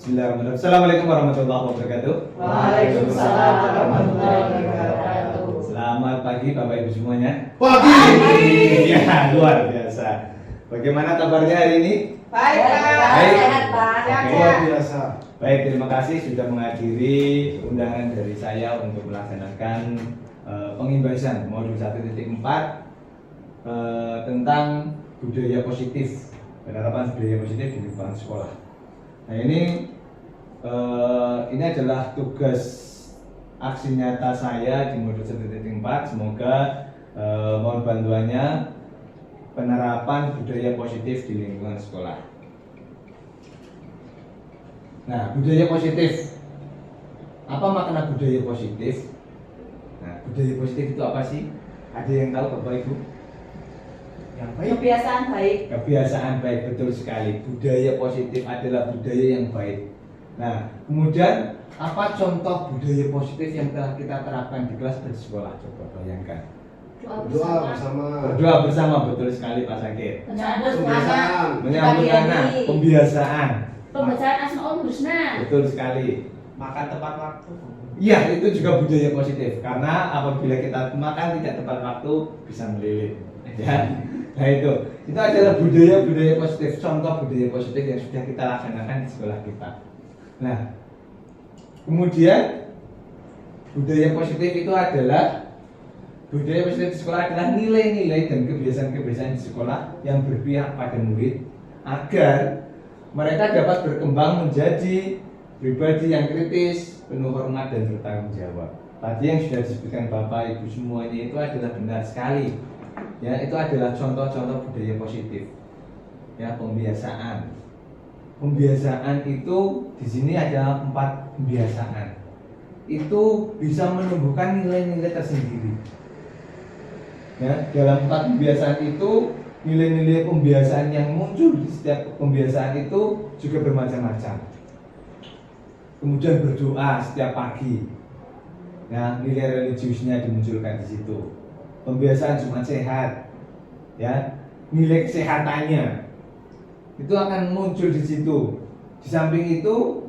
Bismillahirrahmanirrahim. Assalamualaikum warahmatullahi wabarakatuh. Waalaikumsalam warahmatullahi wabarakatuh. Selamat pagi Bapak Ibu semuanya. Pagi. Ya, luar biasa. Bagaimana kabarnya hari ini? Baik, Pak. Baik. Sehat, Pak. Oke. Luar biasa. Baik, terima kasih sudah menghadiri undangan dari saya untuk melaksanakan pengimbasan modul 1.4 tentang budaya positif, penerapan budaya positif di lingkungan sekolah. Nah, ini adalah tugas aksi nyata saya di modul 1.4. Semoga mohon bantuannya penerapan budaya positif di lingkungan sekolah. Nah, budaya positif. Apa makna budaya positif? Nah, budaya positif itu apa sih? Ada yang tahu Bapak Ibu? Yang baik. Kebiasaan baik. Kebiasaan baik, betul sekali. Budaya positif adalah budaya yang baik. Nah, kemudian apa contoh budaya positif yang telah kita terapkan di kelas dan sekolah? Coba bayangkan. Doa bersama. Berdoa bersama, betul sekali Pak Sakit. Menyambut Kebiasaan. anak. Menyambut anak, pembiasaan. Pembacaan Asmaul Husna. Betul sekali. Makan tepat waktu. Iya, itu juga budaya positif. Karena apabila kita makan tidak tepat waktu bisa melilit. Ya. Nah, itu adalah budaya positif. Contoh budaya positif yang sudah kita laksanakan di sekolah kita. Nah, kemudian budaya positif itu adalah budaya positif di sekolah adalah nilai-nilai dan kebiasaan-kebiasaan di sekolah yang berpihak pada murid agar mereka dapat berkembang menjadi pribadi yang kritis, penuh hormat dan bertanggung jawab. Tadi yang sudah disebutkan Bapak Ibu semuanya itu adalah benar sekali. Ya, itu adalah contoh-contoh budaya positif. Ya, pembiasaan. Pembiasaan itu di sini ada 4 pembiasaan. Itu bisa menumbuhkan nilai-nilai tersendiri. Ya, dalam 4 pembiasaan itu nilai-nilai pembiasaan yang muncul di setiap pembiasaan itu juga bermacam-macam. Kemudian berdoa setiap pagi. Ya, nilai religiusnya dimunculkan di situ. Pembiasaan Jumat sehat. Ya, nilai kesehatannya itu akan muncul di situ. Di samping itu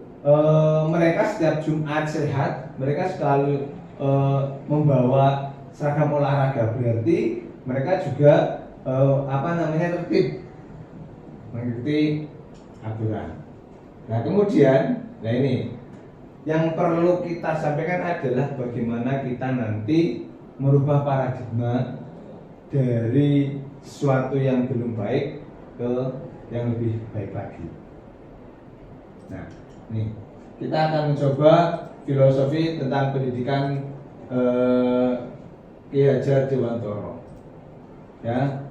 mereka setiap Jumat sehat, mereka selalu membawa seragam olahraga, berarti mereka juga tertib, mengikuti aturan. Nah, kemudian, ini yang perlu kita sampaikan adalah bagaimana kita nanti merubah paradigma dari sesuatu yang belum baik ke yang lebih baik lagi. Nah, ini kita akan mencoba filosofi tentang pendidikan Ki Hajar Dewantoro. Ya,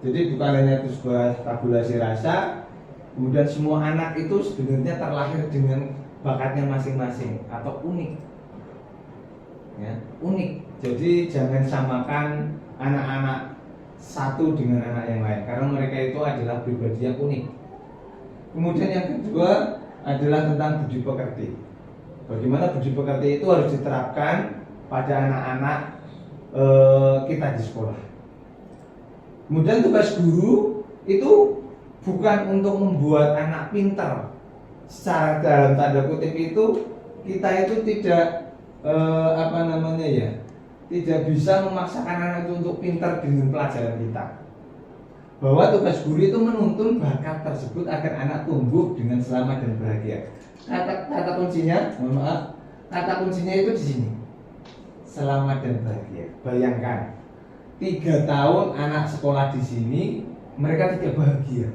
jadi bukan hanya itu sebuah tabulasi rasa, kemudian semua anak itu sebenarnya terlahir dengan bakatnya masing-masing atau unik. Ya, unik. Jadi jangan samakan anak-anak satu dengan anak yang lain karena mereka itu adalah pribadi yang unik. Kemudian yang kedua adalah tentang budi pekerti. Bagaimana budi pekerti itu harus diterapkan pada anak-anak kita di sekolah. Kemudian tugas guru itu bukan untuk membuat anak pintar. Secara dalam tanda kutip itu kita itu tidak tidak bisa memaksakan anak itu untuk pintar dengan pelajaran kita. Bahwa tugas guru itu menuntun bakat tersebut agar anak tumbuh dengan selamat dan bahagia. Kata kuncinya, mohon maaf, kata kuncinya itu di sini. Selamat dan bahagia. Bayangkan, 3 tahun anak sekolah di sini mereka tidak bahagia.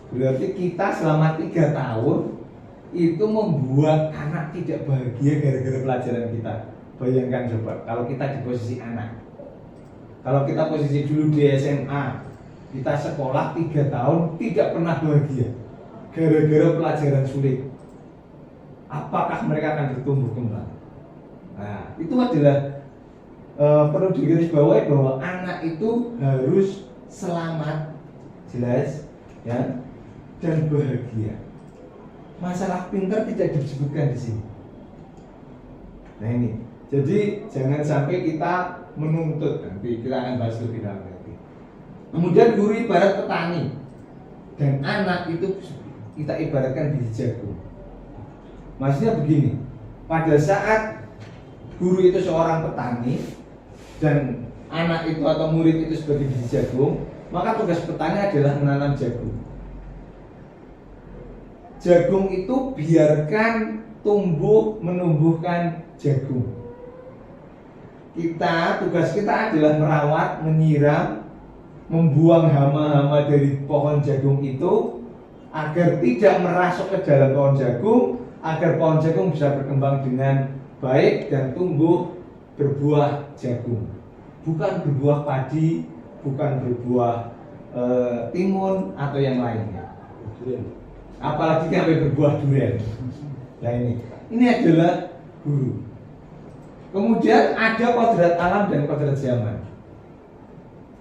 Berarti kita selama 3 tahun itu membuat anak tidak bahagia gara-gara pelajaran kita. Bayangkan coba kalau kita di posisi anak. Kalau kita posisi dulu di SMA, kita sekolah 3 tahun tidak pernah bahagia gara-gara pelajaran sulit. Apakah mereka akan bertumbuh kembang? Nah, itu adalah perlu digarisbawahi bahwa anak itu harus selamat, jelas, ya, dan bahagia. Masalah pintar tidak disebutkan di sini. Nah, ini. Jadi jangan sampai kita menuntut, nanti kita akan bahas lebih dalam lagi. Kemudian guru ibarat petani dan anak kita ibaratkan biji jagung. Maksudnya begini, pada saat guru itu seorang petani dan anak itu atau murid itu sebagai biji jagung, maka tugas petani adalah menanam jagung. Jagung itu biarkan tumbuh menumbuhkan jagung. Tugas kita adalah merawat, menyiram, membuang hama-hama dari pohon jagung itu agar tidak merasuk ke dalam pohon jagung, agar pohon jagung bisa berkembang dengan baik dan tumbuh berbuah jagung. Bukan berbuah padi, bukan berbuah timun atau yang lainnya. Apalagi sampai berbuah durian. Nah ini adalah guru. Kemudian ada kodrat alam dan kodrat zaman.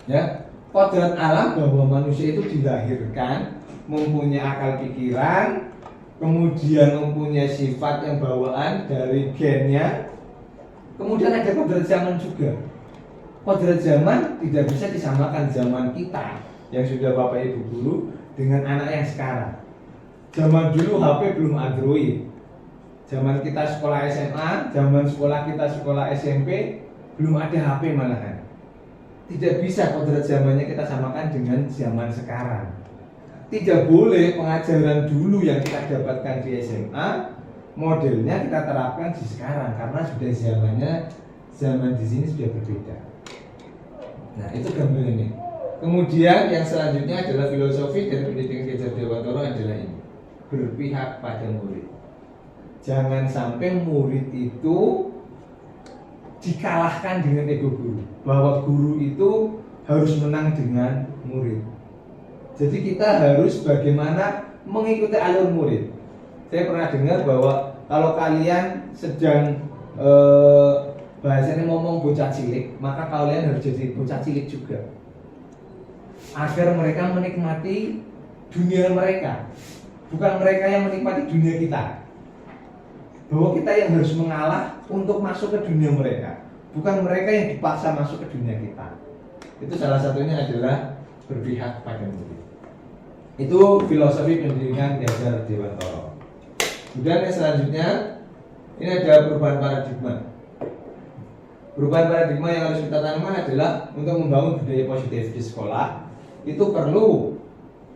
Ya, kodrat alam bahwa manusia itu dilahirkan mempunyai akal pikiran, kemudian mempunyai sifat yang bawaan dari gennya. Kemudian ada kodrat zaman juga. Kodrat zaman tidak bisa disamakan zaman kita yang sudah Bapak Ibu guru dengan anak yang sekarang. Zaman dulu HP belum Android. Zaman kita sekolah SMA, zaman sekolah kita sekolah SMP, belum ada HP malahan. Tidak bisa kodrat zamannya kita samakan dengan zaman sekarang. Tidak boleh pengajaran dulu yang kita dapatkan di SMA modelnya kita terapkan di sekarang karena sudah zaman di sini sudah berbeda. Nah itu gambar ini. Kemudian yang selanjutnya adalah filosofi dari pendidikan Ki Hajar Dewantara adalah ini, berpihak pada murid. Jangan sampai murid itu dikalahkan dengan ego guru, bahwa guru itu harus menang dengan murid. Jadi kita harus bagaimana mengikuti alur murid. Saya pernah dengar bahwa kalau kalian sedang bahasanya ngomong bocah cilik, maka kalian harus jadi bocah cilik juga, agar mereka menikmati dunia mereka, bukan mereka yang menikmati dunia kita. Bahwa kita yang harus mengalah untuk masuk ke dunia mereka, bukan mereka yang dipaksa masuk ke dunia kita. Itu salah satunya adalah berpihak pada murid. Itu filosofi pendidikan Ki Hajar Dewantara. Kemudian yang selanjutnya ini ada perubahan paradigma. Perubahan paradigma yang harus kita tanamkan adalah untuk membangun budaya positif di sekolah. Itu perlu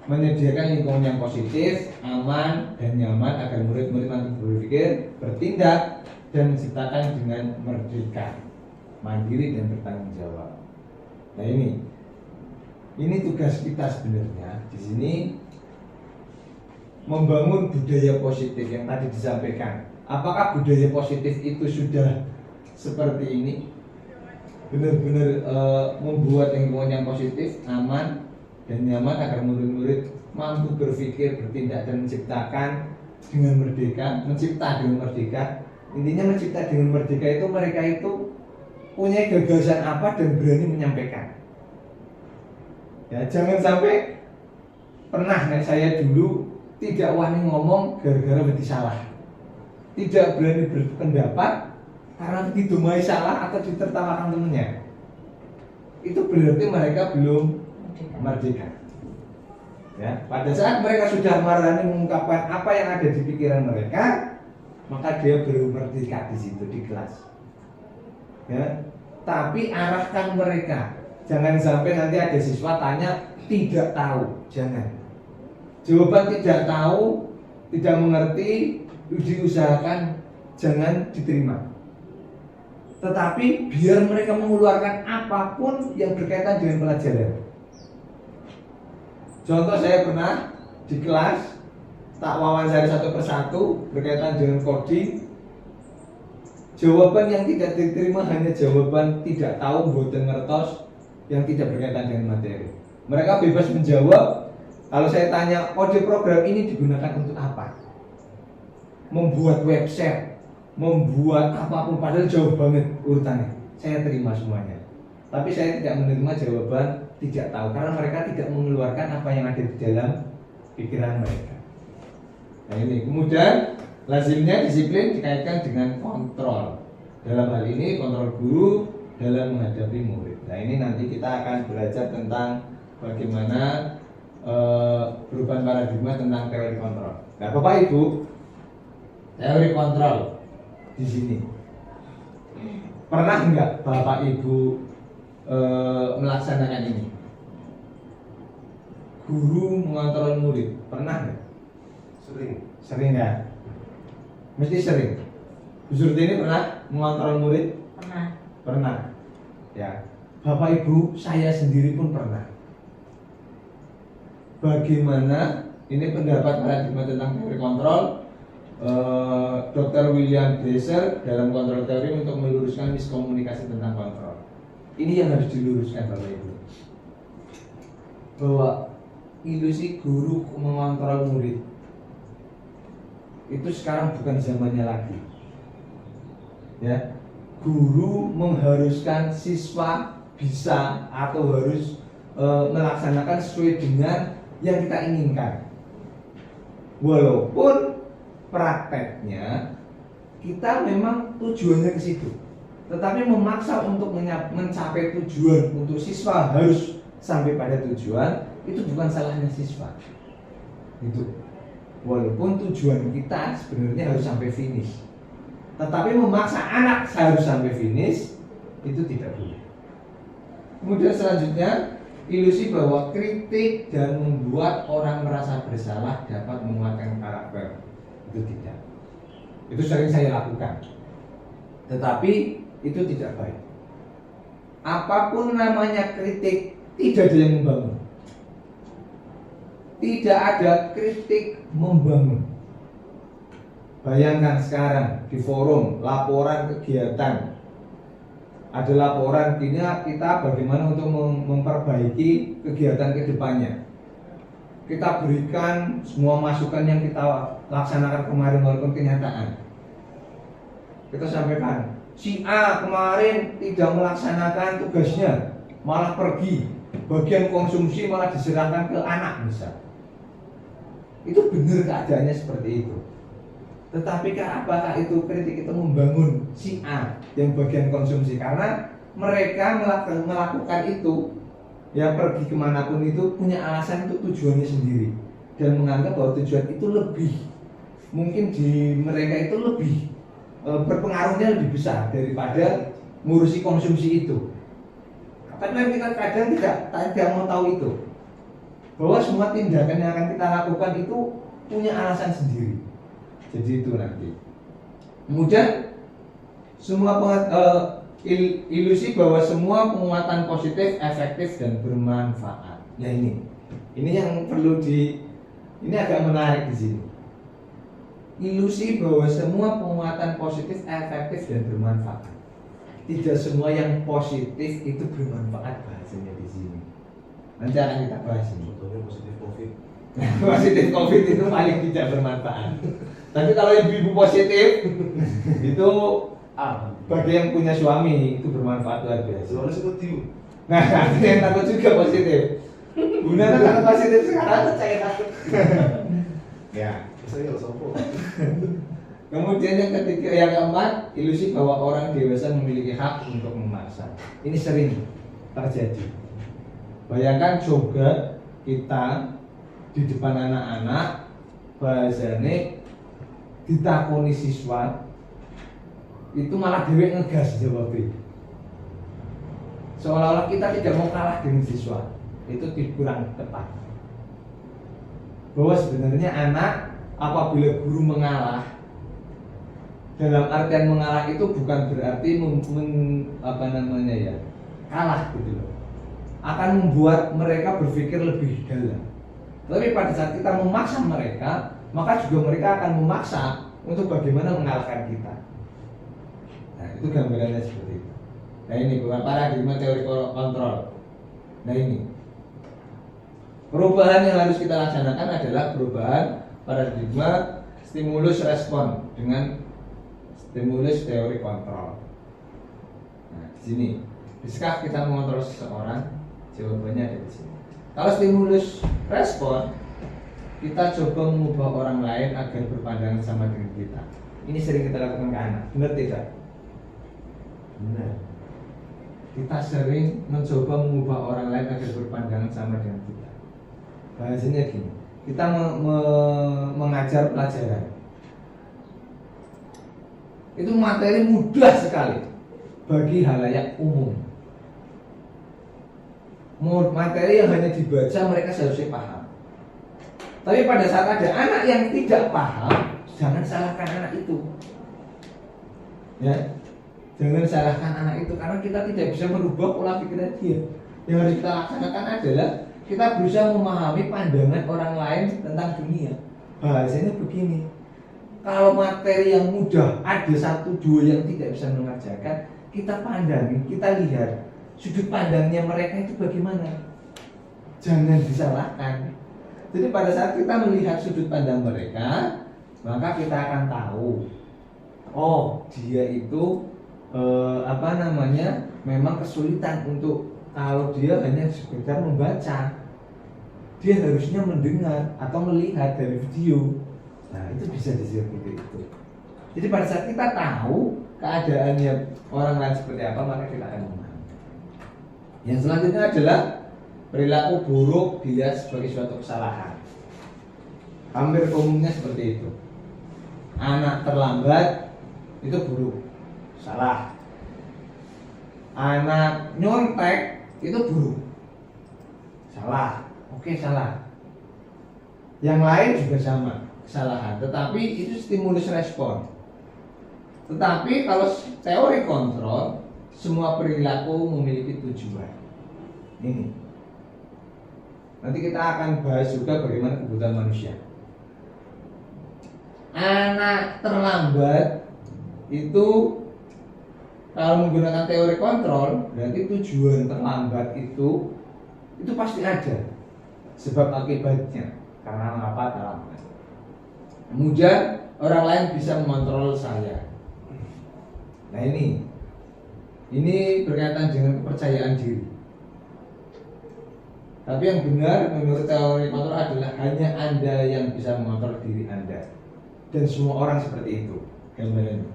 menyediakan lingkungan yang positif, aman, dan nyaman agar murid-murid mampu berpikir, bertindak, dan menciptakan dengan merdeka, mandiri, dan bertanggung jawab. Nah ini tugas kita sebenarnya di sini, membangun budaya positif yang tadi disampaikan. Apakah budaya positif itu sudah seperti ini? Benar-benar membuat lingkungan yang positif, aman, dan nyaman agar murid-murid mampu berpikir, bertindak, dan menciptakan dengan merdeka. Mencipta dengan merdeka, intinya mencipta dengan merdeka itu mereka itu punya gagasan apa dan berani menyampaikan. Ya, jangan sampai pernah saya dulu tidak wani ngomong gara-gara berarti salah, tidak berani berpendapat karena didomai salah atau ditertawakan temennya. Itu berarti mereka belum merdeka. Ya, pada saat mereka sudah berani mengungkapkan apa yang ada di pikiran mereka, maka dia baru merdeka di situ di kelas. Ya, tapi arahkan mereka. Jangan sampai nanti ada siswa tanya tidak tahu, jangan. Jawaban tidak tahu, tidak mengerti, diusahakan jangan diterima. Tetapi biar mereka mengeluarkan apapun yang berkaitan dengan pelajaran. Contoh, saya pernah di kelas tak wawancara satu persatu berkaitan dengan coding. Jawaban yang tidak diterima hanya jawaban tidak tahu, boten ngertos, yang tidak berkaitan dengan materi. Mereka bebas menjawab. Kalau saya tanya kode program ini digunakan untuk apa? Membuat website, membuat apapun, padahal jauh banget urutannya. Saya terima semuanya. Tapi saya tidak menerima jawaban tidak tahu karena mereka tidak mengeluarkan apa yang ada di dalam pikiran mereka. Nah ini kemudian lazimnya disiplin dikaitkan dengan kontrol. Dalam hal ini kontrol guru dalam menghadapi murid. Nah ini nanti kita akan belajar tentang bagaimana perubahan paradigma tentang teori kontrol. Nah, Bapak Ibu, teori kontrol di sini. Pernah nggak Bapak Ibu melaksanakan ini? Guru mengontrol murid, pernah nggak? Sering. Sering nggak? Mesti sering. Bu Surtini pernah mengontrol murid? Pernah. Pernah. Ya. Bapak Ibu, saya sendiri pun pernah. Bagaimana ini pendapat paradigma tentang teori kontrol? Dr. William Glasser dalam kontrol teori untuk meluruskan miskomunikasi tentang kontrol. Ini yang harus diluruskan Bapak Ibu. Bahwa ilusi guru mengontrol murid itu sekarang bukan zamannya lagi. Ya, guru mengharuskan siswa bisa atau harus melaksanakan sesuai dengan yang kita inginkan. Walaupun prakteknya kita memang tujuannya ke situ, tetapi memaksa untuk mencapai tujuan untuk siswa harus sampai pada tujuan, itu bukan salahnya siswa. Itu walaupun tujuan kita sebenarnya harus sampai finish, tetapi memaksa anak harus sampai finish itu tidak boleh. Kemudian selanjutnya, ilusi bahwa kritik dan membuat orang merasa bersalah dapat menguatkan karakter. Itu tidak. Itu sering saya lakukan. Tetapi itu tidak baik. Apapun namanya kritik, tidak ada yang membangun. Tidak ada kritik membangun. Bayangkan sekarang di forum laporan kegiatan, ada laporan kita bagaimana untuk memperbaiki kegiatan kedepannya. Kita berikan semua masukan yang kita laksanakan kemarin walaupun kenyataan. Kita sampaikan, si A kemarin tidak melaksanakan tugasnya, malah pergi. Bagian konsumsi malah diserahkan ke anak misal. Itu benar keadaannya seperti itu. Tetapi apakah itu kritik itu membangun si A yang bagian konsumsi? Karena mereka melakukan itu, ya pergi kemanapun itu punya alasan untuk tujuannya sendiri dan menganggap bahwa tujuan itu lebih, mungkin di mereka itu lebih berpengaruhnya lebih besar daripada ngurusi konsumsi itu. Tapi kita kadang tidak mau tahu itu, bahwa semua tindakan yang akan kita lakukan itu punya alasan sendiri. Jadi itu nanti. Kemudian semua ilusi bahwa semua penguatan positif, efektif dan bermanfaat. Ya ini yang perlu ini agak menarik di sini. Ilusi bahwa semua penguatan positif, efektif dan bermanfaat. Tidak semua yang positif itu bermanfaat bahasanya di sini. Nanti akan kita bahas ini. Contohnya positif COVID. Positif COVID itu paling tidak bermanfaat. Tapi kalau ibu-ibu positif itu bagi yang punya suami itu bermanfaat luar biasa. Soalnya seperti itu. Nah, ada yang takut juga positif. Bunda kan takut positif sekarang saya takut. Ya. Saya nggak sopo. Kemudian yang ketiga, yang keempat, ilusi bahwa orang dewasa memiliki hak untuk memaksa. Ini sering terjadi. Bayangkan juga kita di depan anak-anak, bahasanya ditakoni siswa itu malah dewe ngegas jawabnya. Seolah-olah kita tidak mau kalah dengan siswa. Itu kurang tepat. Bahwa sebenarnya anak apabila guru mengalah, dalam artian mengalah itu bukan berarti kalah gitu loh. Akan membuat mereka berpikir lebih dalam. Tapi pada saat kita memaksa mereka, maka juga mereka akan memaksa untuk bagaimana mengalahkan kita. Nah, itu gambarannya seperti itu. Nah, ini bukan paradigma teori kontrol. Nah, ini perubahan yang harus kita laksanakan adalah perubahan paradigma stimulus respon dengan stimulus teori kontrol. Nah, di sini, bisakah kita mengontrol seseorang? Jawabannya ada di sini. Kalau stimulus respon, kita coba mengubah orang lain agar berpandangan sama dengan kita. Ini sering kita lakukan ke anak, benar tidak? Benar. Kita sering mencoba mengubah orang lain agar berpandangan sama dengan kita. Bahasanya gini, kita mengajar pelajaran itu materi mudah sekali bagi halayak umum. Materi yang hanya dibaca mereka seharusnya paham. Tapi pada saat ada anak yang tidak paham, jangan salahkan anak itu. Ya, jangan salahkan anak itu karena kita tidak bisa merubah pola pikir dia. Yang harus kita laksanakan adalah kita berusaha memahami pandangan orang lain tentang dunia. Bahasanya begini, kalau materi yang mudah ada satu dua yang tidak bisa mengerjakan, kita pandangi, kita lihat sudut pandangnya mereka itu bagaimana. Jangan disalahkan. Jadi pada saat kita melihat sudut pandang mereka, maka kita akan tahu, oh dia itu memang kesulitan untuk kalau dia hanya sekedar membaca, dia harusnya mendengar atau melihat dari video. Nah itu bisa seperti itu. Jadi pada saat kita tahu keadaannya orang lain seperti apa, maka kita akan memahami. Yang selanjutnya adalah perilaku buruk dilihat sebagai suatu kesalahan. Hampir umumnya seperti itu. Anak terlambat itu buruk, salah. Anak nyontek itu buruk, salah. Oke, salah. Yang lain juga sama, kesalahan. Tetapi itu stimulus respon. Tetapi kalau teori kontrol, semua perilaku memiliki tujuan. Ini. Nanti kita akan bahas juga bagaimana kebutuhan manusia. Anak terlambat itu kalau menggunakan teori kontrol, berarti tujuan terlambat itu pasti ada sebab akibatnya. Karena apa terlambat? Kemudian orang lain bisa mengontrol saya. Nah ini berkaitan dengan kepercayaan diri. Tapi yang benar menurut teori kontrol adalah hanya Anda yang bisa mengontrol diri Anda. Dan semua orang seperti itu. Gambarannya.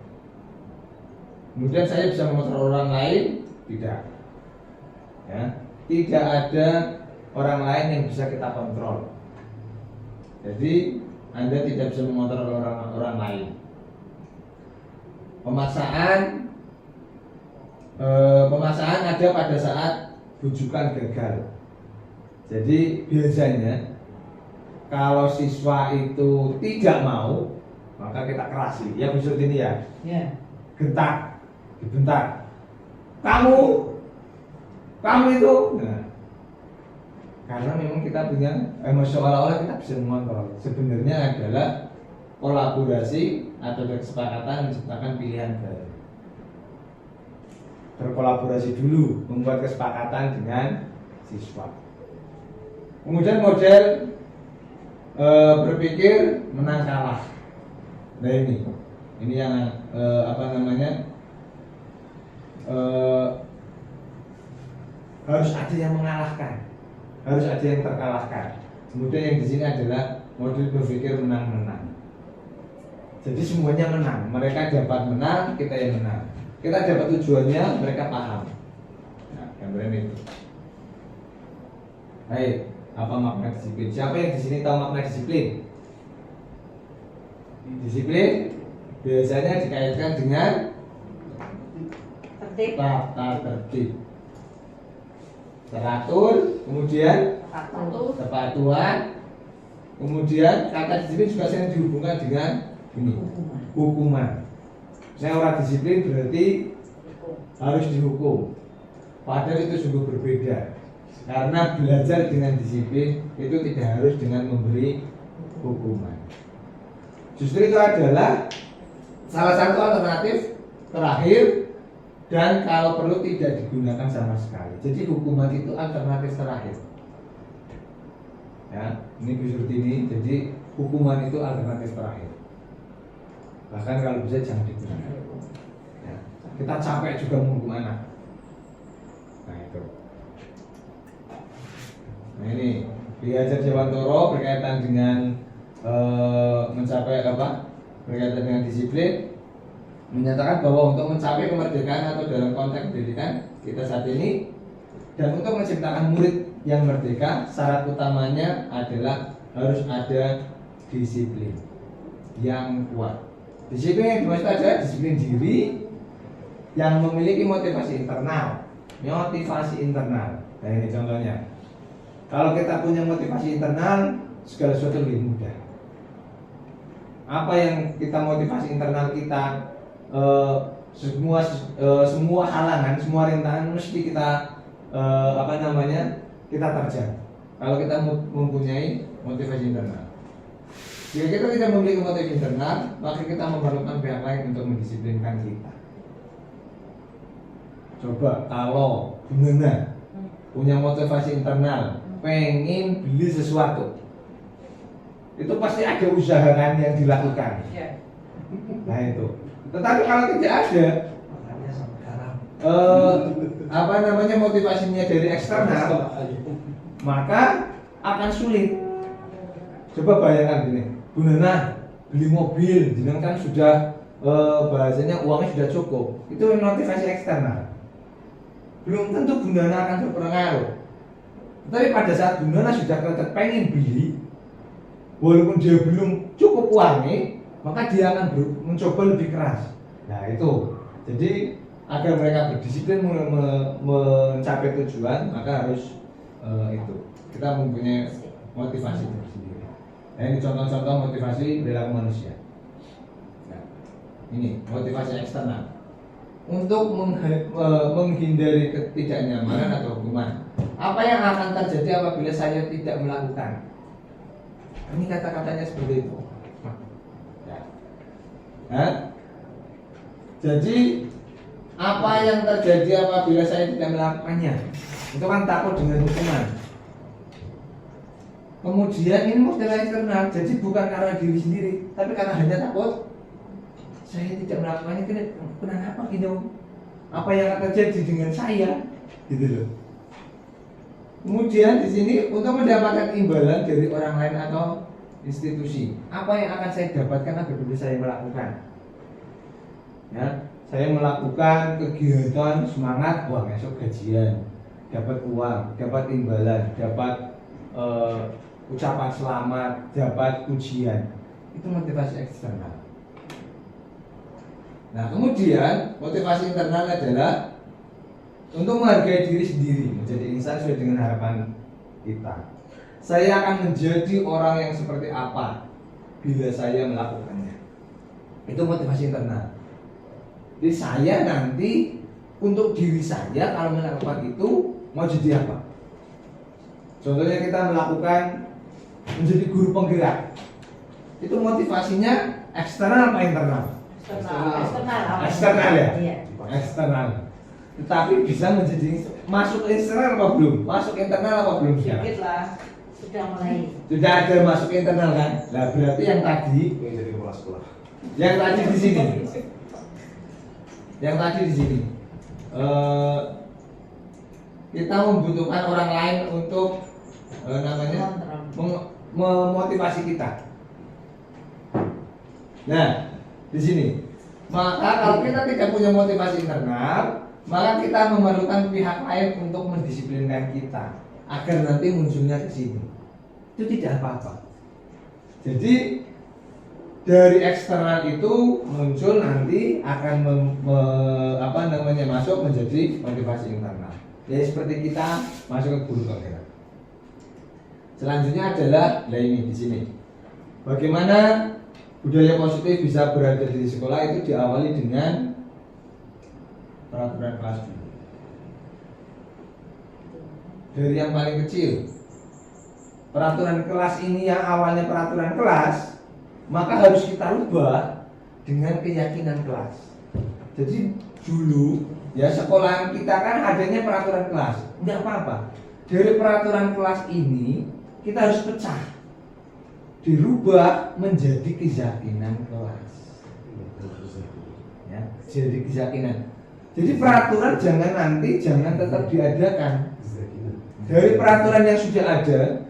Kemudian saya bisa mengontrol orang lain? Tidak. Ya, tidak ada orang lain yang bisa kita kontrol. Jadi Anda tidak bisa mengontrol orang lain. Pemaksaan ada pada saat bujukan gagal. Jadi biasanya kalau siswa itu tidak mau, maka kita kerasi. Ya besok ini ya. Gentak, dibentak. Kamu itu. Nah, karena memang kita punya seolah-olah kita bisa mengontrol. Sebenarnya adalah kolaborasi atau kesepakatan menciptakan pilihan baru. Berkolaborasi dulu, membuat kesepakatan dengan siswa. Kemudian model berpikir menang kalah. Nah ini yang harus ada yang mengalahkan, harus ada yang terkalahkan. Kemudian yang di sini adalah model berpikir menang-menang. Jadi semuanya menang, mereka dapat menang, kita yang menang. Kita dapat tujuannya, mereka paham. Nah, gambaran itu. Baik, apa makna disiplin? Siapa yang di sini tahu makna disiplin? Disiplin biasanya dikaitkan dengan tata tertib, teratur, kemudian kepatuhan, kemudian kata disiplin juga sering dihubungkan dengan ini, hukuman. Saya orang disiplin berarti harus dihukum. Padahal itu sungguh berbeda. Karena belajar dengan disiplin itu tidak harus dengan memberi hukuman. Justru itu adalah salah satu alternatif terakhir dan kalau perlu tidak digunakan sama sekali. Jadi hukuman itu alternatif terakhir. Ya, ini Bu Surtini. Jadi hukuman itu alternatif terakhir. Bahkan kalau bisa jangan digunakan. Ya, kita capek juga menghukum anak. Nah itu. Nah ini Diajar Dewantoro berkaitan dengan mencapai apa? Berkaitan dengan disiplin, menyatakan bahwa untuk mencapai kemerdekaan atau dalam konteks pendidikan kita saat ini Dan untuk menciptakan murid yang merdeka, syarat utamanya adalah harus ada disiplin yang kuat. Disiplin yang dimaksud adalah disiplin diri yang memiliki motivasi internal. Motivasi internal. Nah ini contohnya. Kalau kita punya motivasi internal, segala sesuatu lebih mudah. Apa yang kita motivasi internal kita, semua halangan, semua rintangan mesti kita kita terjang. Kalau kita mempunyai motivasi internal. Jika kita tidak memiliki motivasi internal, maka kita memerlukan pihak lain untuk mendisiplinkan kita. Coba kalau Bu Nana punya motivasi internal, pengen beli sesuatu, itu pasti ada usaha kan yang dilakukan. Iya. Nah itu. Tetapi kalau tidak ada, motivasinya dari eksternal, maka akan sulit. Coba bayangkan gini, Bu Nana beli mobil, jenengan kan sudah bahasanya uangnya sudah cukup, itu motivasi eksternal. Belum tentu Bu Nana akan berpengaruh. Tapi pada saat Bu Nana sudah pengen beli, walaupun dia belum cukup uangnya, maka dia akan mencoba lebih keras. Nah itu, jadi agar mereka berdisiplin mencapai tujuan, maka harus itu kita mempunyai motivasi tersendiri. Nah ini contoh-contoh motivasi perilaku manusia. Nah, ini motivasi eksternal untuk menghindari ketidaknyamanan atau hukuman. Apa yang akan terjadi apabila saya tidak melakukan? Ini kata-katanya seperti itu. Nah, jadi apa yang terjadi apabila saya tidak melakukannya? Itu kan takut dengan hukuman. Kemudian ini motivasi eksternal, jadi bukan karena diri sendiri, tapi karena hanya takut saya tidak melakukannya. Kenapa gitu? Apa yang akan terjadi dengan saya? Gitu loh. Kemudian di sini untuk mendapatkan imbalan dari orang lain atau institusi, apa yang akan saya dapatkan apabila saya melakukan? Ya, saya melakukan kegiatan semangat, wah besok gajian, dapat uang, dapat imbalan, dapat ucapan selamat, dapat pujian. Itu motivasi eksternal. Nah, kemudian motivasi internal adalah untuk menghargai diri sendiri, menjadi insan sesuai dengan harapan kita. Saya akan menjadi orang yang seperti apa bila saya melakukannya. Itu motivasi internal. Jadi saya nanti untuk diri saya kalau melakukan itu mau jadi apa? Contohnya kita melakukan menjadi guru penggerak. Itu motivasinya eksternal apa internal? Eksternal ya? Iya. Eksternal. Tetapi bisa menjadi masuk eksternal apa belum? Masuk internal apa belum sekarang? Sedikit lah, sudah mulai. Sudah ada masuk internal kan? Nah berarti yang tadi, Pengen jadi kepala sekolah. yang tadi di sini, yang tadi di sini, kita membutuhkan orang lain untuk memotivasi kita. Nah di sini, maka kalau kita tidak punya motivasi internal, maka kita memerlukan pihak lain untuk mendisiplinkan kita agar nanti munculnya ke sini. Itu tidak apa-apa. Jadi dari eksternal itu muncul nanti akan masuk menjadi motivasi internal. Ya seperti kita masuk ke guru penggerak. Selanjutnya adalah ini di sini. Bagaimana budaya positif bisa berada di sekolah itu diawali dengan peraturan kelas dulu. Dari yang paling kecil, peraturan kelas ini yang awalnya peraturan kelas, maka harus kita rubah dengan keyakinan kelas. Jadi dulu ya sekolahan kita kan adanya peraturan kelas, nggak apa-apa. Dari peraturan kelas ini kita harus pecah, dirubah menjadi keyakinan kelas. Ya, jadi keyakinan. Jadi peraturan jangan tetap diadakan. Dari peraturan yang sudah ada,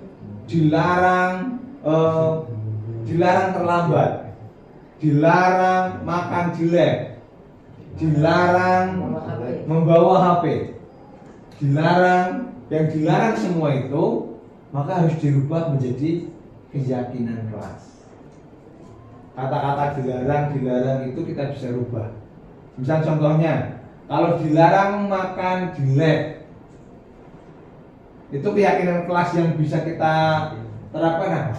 dilarang terlambat, dilarang makan di lab, dilarang membawa HP. dilarang, yang dilarang semua itu, maka harus dirubah menjadi keyakinan kelas. Kata-kata dilarang itu kita bisa rubah. Misal contohnya, kalau dilarang makan di lab, itu keyakinan kelas yang bisa kita terapkan apa?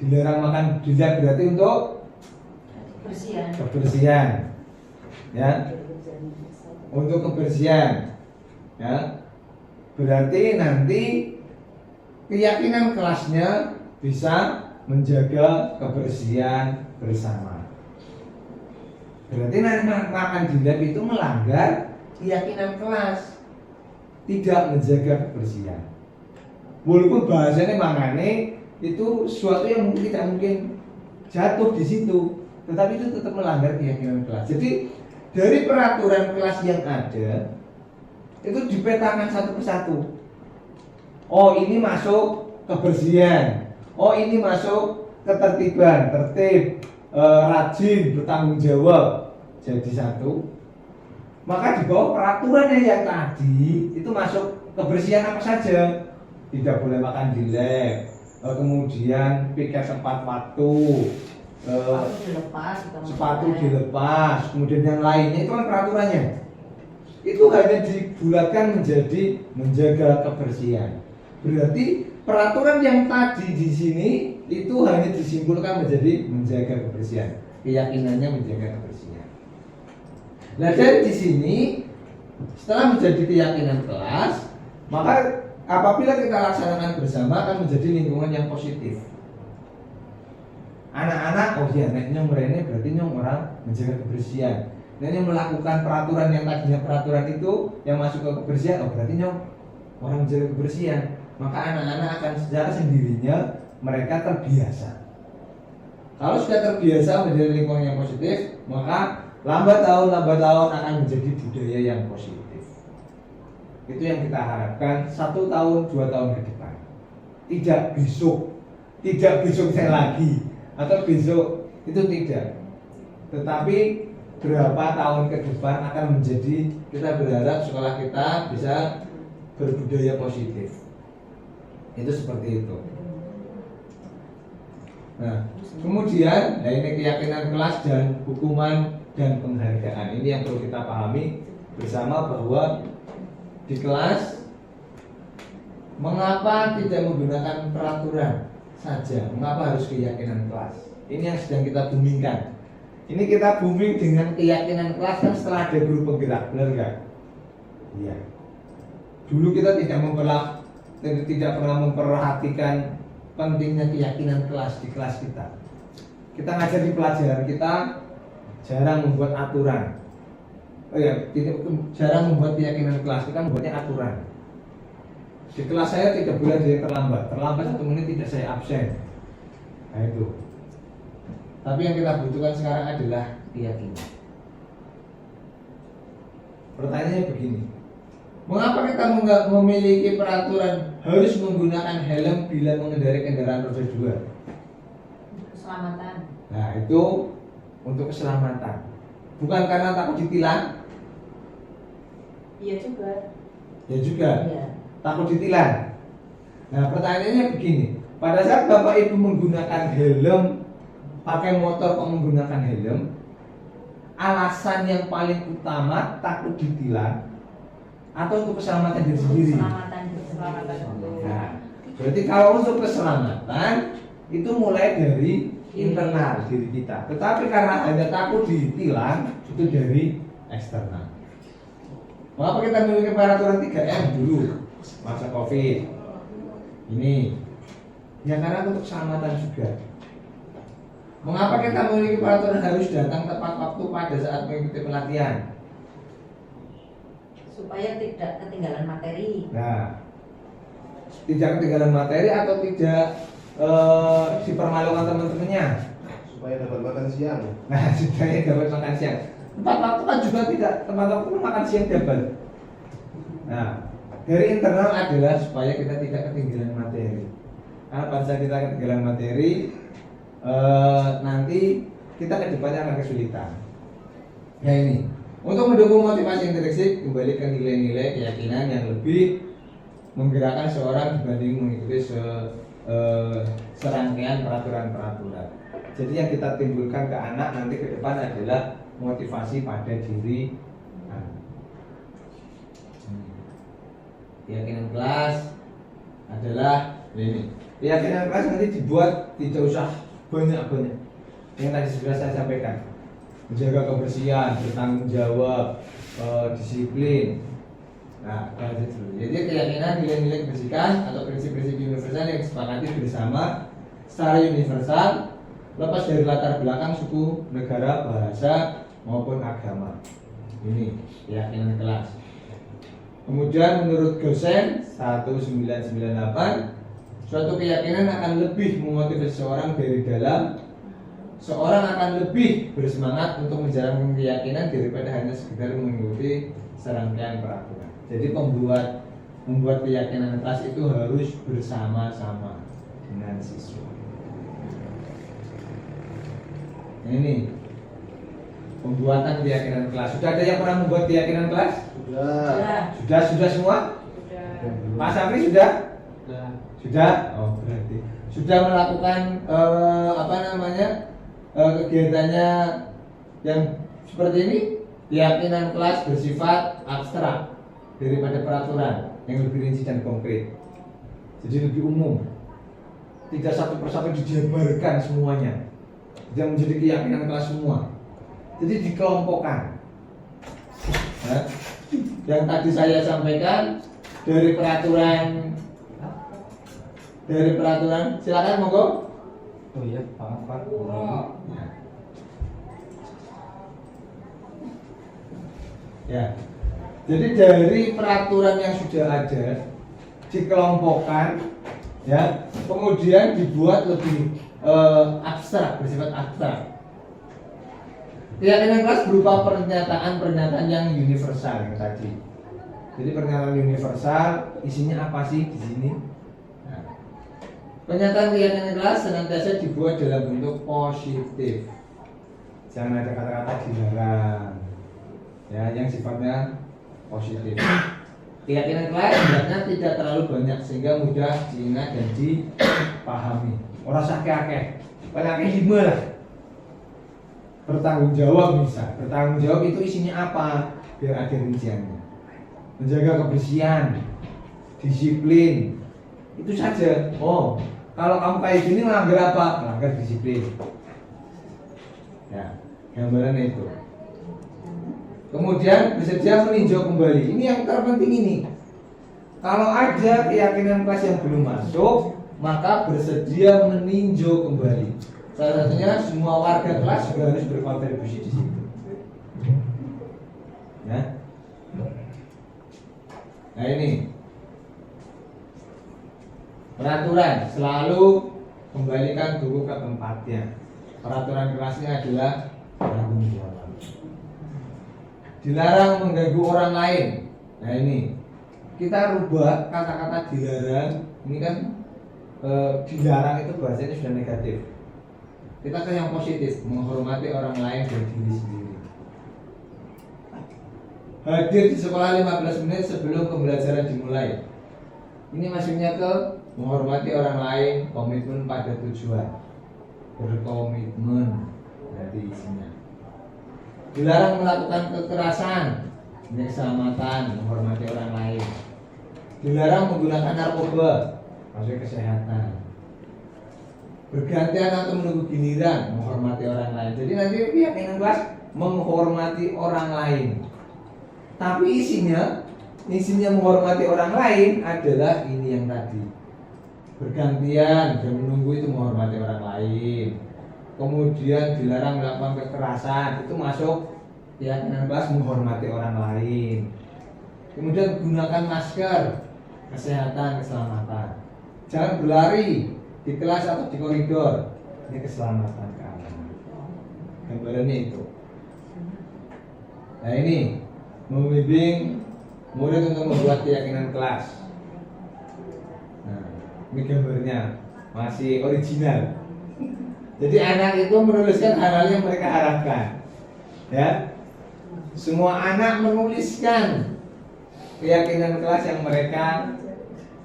Dilarang makan di lab berarti untuk kebersihan, ya, untuk kebersihan, ya. Berarti nanti keyakinan kelasnya bisa menjaga kebersihan bersama. Berarti nanti makan di lab itu melanggar keyakinan kelas, tidak menjaga kebersihan. Walaupun bahasanya mangane itu sesuatu yang mungkin tidak mungkin jatuh di situ, tetapi itu tetap melanggar keyakinan kelas. Jadi dari peraturan kelas yang ada itu dipetakan satu persatu. Oh, ini masuk kebersihan. Oh, ini masuk ketertiban, tertib, rajin, bertanggung jawab. Jadi satu. Maka di bawah peraturannya yang tadi itu masuk kebersihan apa saja. Tidak boleh makan di lab, kemudian piket tepat waktu, sepatu dilepas, kemudian yang lainnya itu kan peraturannya. Itu hanya dibulatkan menjadi menjaga kebersihan. Berarti peraturan yang tadi di sini itu hanya disimpulkan menjadi menjaga kebersihan. Keyakinannya menjaga kebersihan. Nah, dari di sini setelah menjadi keyakinan kelas, maka apabila kita laksanakan bersama akan menjadi lingkungan yang positif. Anak-anak, oh iya, neknya merene berarti nyong orang menjaga kebersihan. Neknya melakukan peraturan yang tadinya peraturan itu yang masuk ke kebersihan, oh berarti nyong orang menjaga kebersihan. Maka anak-anak akan secara sendirinya mereka terbiasa. Kalau sudah terbiasa menjadi lingkungan yang positif, maka lambat laun akan menjadi budaya yang positif. Itu yang kita harapkan 1 tahun, 2 tahun ke depan. Tidak besok saya lagi, atau besok itu tidak. Tetapi berapa tahun ke depan akan menjadi, kita berharap sekolah kita bisa berbudaya positif. Itu seperti itu. Nah, kemudian, nah ini keyakinan kelas dan hukuman dan penghargaan. Ini yang perlu kita pahami bersama, bahwa di kelas mengapa tidak menggunakan peraturan saja? Mengapa harus keyakinan kelas? Ini yang sedang kita boomingkan. Ini kita booming dengan keyakinan kelas kan setelah ada guru penggerak, benar nggak? Iya. Dulu kita tidak pernah memperhatikan pentingnya keyakinan kelas di kelas kita. Kita ngajar di pelajaran kita jarang membuat aturan. Oh ya, jarang membuat keyakinan kelas, kita membuatnya aturan. Di kelas saya tidak boleh ada yang terlambat 1 menit tidak saya absen. Nah itu. Tapi yang kita butuhkan sekarang adalah keyakinan. Pertanyaannya begini, mengapa kita memiliki peraturan harus menggunakan helm bila mengendarai kendaraan roda 2? Keselamatan. Nah itu untuk keselamatan. Bukan karena takut ditilang? Iya juga. Ya juga. Iya. Takut ditilang. Nah pertanyaannya begini, pada saat Bapak Ibu menggunakan helm, pakai motor kok menggunakan helm, alasan yang paling utama takut ditilang atau untuk keselamatan diri sendiri? Keselamatan. Nah, berarti kalau untuk keselamatan itu mulai dari internal diri kita. Tetapi karena hanya takut ditilang itu dari eksternal. Mengapa kita memiliki peraturan 3M dulu masa Covid ini? Ya karena untuk keselamatan juga. Mengapa kita memiliki peraturan harus datang tepat waktu pada saat mengikuti pelatihan? Supaya tidak ketinggalan materi. Nah, tidak ketinggalan materi atau tidak dipermalukan teman-temannya. Supaya dapat makan siang. Nah, supaya dapat makan siang. Tempat waktu kan juga tidak, tempat waktu makan siang dapat. Nah, dari internal adalah supaya kita tidak ketinggalan materi. Karena pada saat kita ketinggalan materi, nanti kita ke depannya akan kesulitan. Ya ini, Untuk mendukung motivasi intrinsik, kembali ke nilai-nilai keyakinan yang lebih menggerakkan seorang dibanding mengikuti serangkaian peraturan-peraturan. Jadi yang kita timbulkan ke anak nanti ke depan adalah motivasi pada diri anak. Keyakinan kelas adalah ini. Keyakinan kelas nanti dibuat tidak usah banyak-banyak. Yang tadi sudah saya sampaikan, menjaga kebersihan, bertanggung jawab, disiplin. Nah, jadi keyakinan nilai-nilai kebersihan atau prinsip-prinsip universal yang disepakati bersama secara universal, lepas dari latar belakang suku, negara, bahasa maupun agama. Ini keyakinan kelas. Kemudian menurut Gosen 1998, suatu keyakinan akan lebih memotivasi seorang dari dalam. Seorang akan lebih bersemangat untuk menjalankan keyakinan daripada hanya sekedar mengikuti serangkaian peraturan. Jadi membuat keyakinan kelas itu harus bersama-sama dengan siswa. Ini pembuatan keyakinan kelas. Sudah ada yang pernah membuat keyakinan kelas? Sudah. Sudah semua? Sudah. Pak Safri sudah? Sudah. Sudah? Oh berarti sudah melakukan kegiatannya yang seperti ini. Keyakinan kelas bersifat abstrak daripada peraturan yang lebih rinci dan konkret. Jadi lebih umum. Tidak satu persatu dijabarkan semuanya. Yang menjadi keyakinan kelas semua. Jadi dikelompokkan. Nah, yang tadi saya sampaikan dari peraturan, silakan monggo. Oh iya, Pak. Ya. Jadi dari peraturan yang sudah ada dikelompokkan, ya, kemudian dibuat lebih abstrak, bersifat abstrak. Keyakinan kelas berupa pernyataan-pernyataan yang universal yang tadi. Jadi pernyataan universal isinya apa sih di sini? Nah, pernyataan keyakinan kelas senantiasa dibuat dalam bentuk positif. Jangan ada kata-kata dilarang. Ya, yang sifatnya positif. Keyakinan kelas sebenarnya tidak terlalu banyak sehingga mudah diingat dan dipahami. Orang sakit-akeh, paling 5 lah. Bertanggung jawab bisa. Bertanggung jawab itu isinya apa? Biar ada rinciannya. Menjaga kebersihan, disiplin, itu saja. Oh, kalau kamu kayak gini melanggar apa? Melanggar disiplin. Ya, gambaran itu. Kemudian bersedia meninjau kembali. Ini yang terpenting ini. Kalau ada keyakinan kelas yang belum masuk, maka bersedia meninjau kembali. Salah satunya semua warga kelas juga harus berkontribusi di situ. Ya. Nah ini peraturan, selalu kembalikan buku ke tempatnya. Peraturan kelasnya adalah tanggung jawab. Dilarang mengganggu orang lain. Nah ini kita rubah kata-kata dilarang. Ini kan dilarang itu bahasanya sudah negatif. Kita ke yang positif, menghormati orang lain dan diri sendiri. Hadir di sekolah 15 menit sebelum pembelajaran dimulai. Ini maksudnya ke menghormati orang lain, komitmen pada tujuan. Berkomitmen dari isinya. Dilarang melakukan kekerasan, keselamatan, menghormati orang lain. Dilarang menggunakan narkoba, maksudnya kesehatan. Bergantian atau menunggu giliran, menghormati orang lain. Jadi nanti keyakinan kelas menghormati orang lain. Tapi isinya menghormati orang lain adalah ini yang tadi. Bergantian dan menunggu itu menghormati orang lain. Kemudian dilarang melakukan kekerasan, itu masuk keyakinan kelas menghormati orang lain. Kemudian gunakan masker, kesehatan, keselamatan. Jangan berlari di kelas atau di koridor, ini keselamatan keamanan. Gambarannya itu. Nah ini membimbing murid untuk membuat keyakinan kelas. Nah ini gambarnya masih original. Jadi anak itu menuliskan hal-hal yang mereka harapkan, ya. Semua anak menuliskan keyakinan kelas yang mereka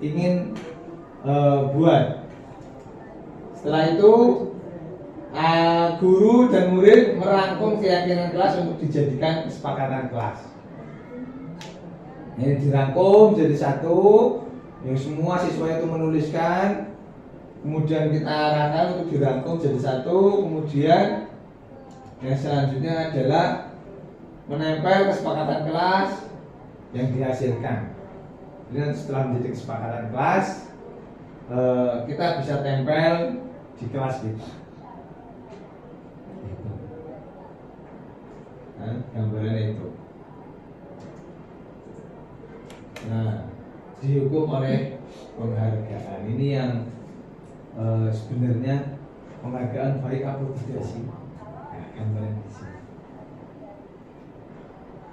ingin buat. Setelah itu guru dan murid merangkum keyakinan kelas untuk dijadikan kesepakatan kelas. Ini dirangkum jadi satu, yang semua siswa itu menuliskan, kemudian kita arahkan untuk dirangkum jadi satu, kemudian yang selanjutnya adalah menempel kesepakatan kelas yang dihasilkan. Jadi nanti setelah menjadi kesepakatan kelas, kita bisa tempel di kelas kita. Nah, gambarannya itu. Nah, dihukum oleh penghargaan. Ini yang sebenarnya penghargaan baik apa tidak sih? Nah, gambaran di sini.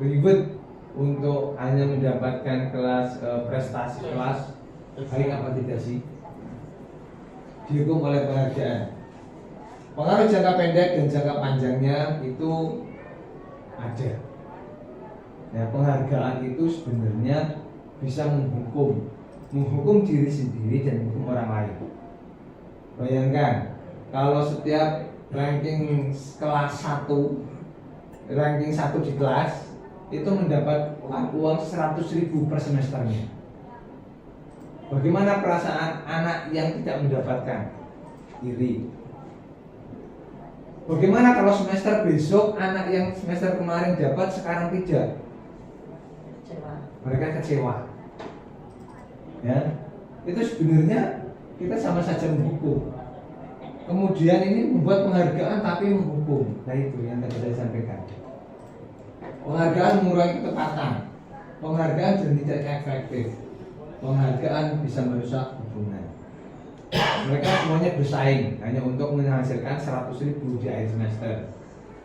Ribet untuk hanya mendapatkan kelas prestasi kelas baik apa tidak sih? Dihukum oleh penghargaan. Pengaruh jangka pendek dan jangka panjangnya itu ada. Ya, penghargaan itu sebenarnya bisa menghukum diri sendiri dan menghukum orang lain. Bayangkan kalau setiap ranking kelas 1 ranking 1 di kelas itu mendapat uang 100.000 per semesternya. Bagaimana perasaan anak yang tidak mendapatkan? Iri. Bagaimana kalau semester besok anak yang semester kemarin dapat sekarang tidak? Kecewa. Mereka kecewa. Ya, itu sebenarnya kita sama saja menghukum. Kemudian ini membuat penghargaan tapi menghukum. Nah itu yang tadi saya sampaikan. Penghargaan mengurangi ketepatan. Penghargaan jadi tidak efektif. Penghargaan bisa merusak hubungan. Mereka semuanya bersaing hanya untuk menghasilkan 100.000 di akhir semester.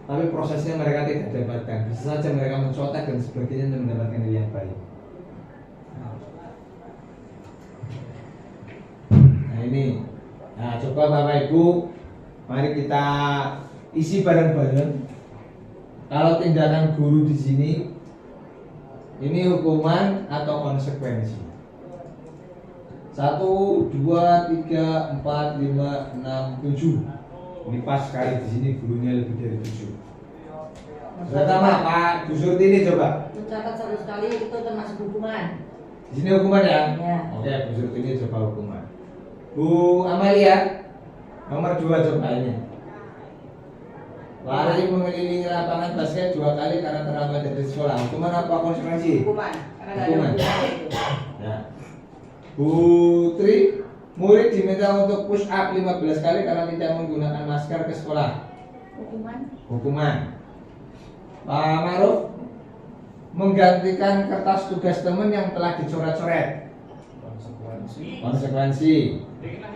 Tapi prosesnya mereka tidak dapatkan. Bisa saja mereka mencontek dan sebagainya untuk mendapatkan nilai yang baik. Nah ini, nah coba Bapak Ibu, mari kita isi bareng-bareng. Kalau tindakan guru di sini, ini hukuman atau konsekuensi? 1, 2, 3, 4, 5, 6, 7. Ini pas sekali di sini gurunya lebih dari 7. Pertama Pak Bu Surtini coba. Mencatat 100 kali itu termasuk hukuman. Di sini hukuman ya? Ya. Oke, Bu Surtini coba hukuman. Bu Amalia, nomor 2 coba ini. Lari mengelilingi lapangan basket 2 kali karena terlambat dari sekolah. Hukuman apa konsekuensi? Hukuman. Karena nggak ada Hukuman. hubungan itu. Ya. Bu Tri, murid diminta untuk push up 15 kali karena tidak menggunakan masker ke sekolah. Hukuman. Hukuman. Pak Maruf, menggantikan kertas tugas teman yang telah dicoret-coret. Konsekuensi.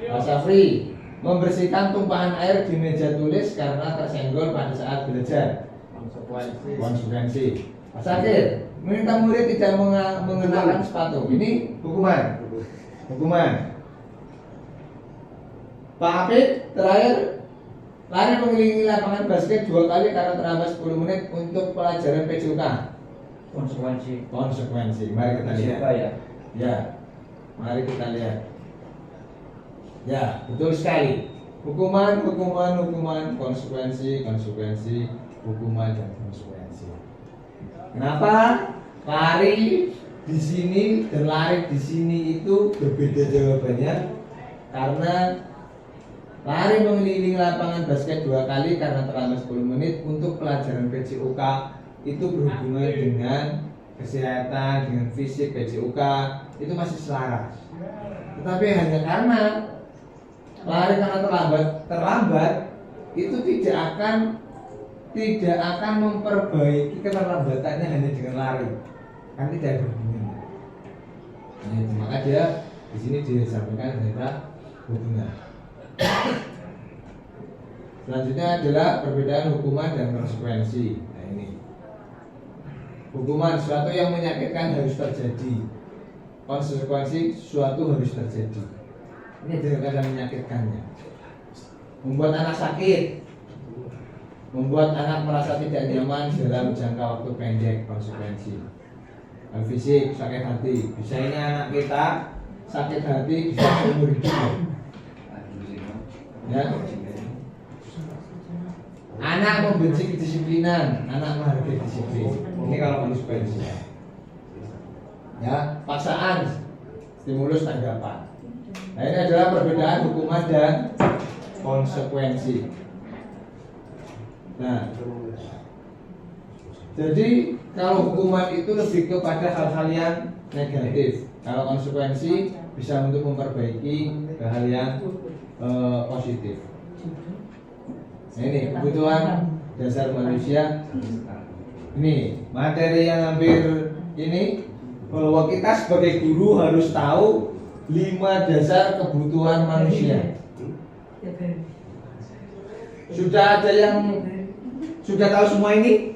Pak Safri, membersihkan tumpahan air di meja tulis karena tersenggol pada saat belajar. Konsekuensi. Pak Sakir, minta murid tidak mengenakan sepatu. Ini hukuman. Hukuman. Pak Apit, terakhir, lari mengelilingi lapangan basket 2 kali karena terlambat 10 menit untuk pelajaran PJK. Konsekuensi. Mari kita lihat. Ya. Mari kita lihat. Ya, betul sekali. Hukuman, konsekuensi, hukuman dan konsekuensi. Kenapa lari di sini dan lari di sini itu berbeda jawabannya? Karena lari mengelilingi lapangan basket 2 kali karena terlambat 10 menit untuk pelajaran PJOK itu berhubungan dengan kesehatan, dengan fisik PJOK itu masih selaras. Tetapi hanya karena lari karena terlambat itu tidak akan memperbaiki keterlambatannya hanya dengan lari, kan tidak ada hubungannya. Nah, itu maka dia di sini disampaikan ada hubungan. Selanjutnya adalah perbedaan hukuman dan konsekuensi. Nah ini, hukuman sesuatu yang menyakitkan harus terjadi. Konsekuensi sesuatu harus terjadi. Ini adalah kadang menyakitkannya. Membuat anak sakit. membuat anak merasa tidak nyaman dalam jangka waktu pendek. Konsekuensi hal fisik, sakit hati. Bisa ini anak kita sakit hati bisa seumur hidup. Ya. Anak membenci kedisiplinan, anak menghargai disiplin. Ini kalau konsekuensi. Ya, paksaan, stimulus tanggapan. Nah, ini adalah perbedaan hukuman dan konsekuensi. Nah, jadi kalau hukuman itu lebih kepada hal-hal yang negatif. Kalau konsekuensi bisa untuk memperbaiki hal yang positif. Nah, ini kebutuhan dasar manusia. Ini materi yang hampir ini bahwa kita sebagai guru harus tahu 5 dasar kebutuhan manusia. Sudah ada yang sudah tahu semua ini?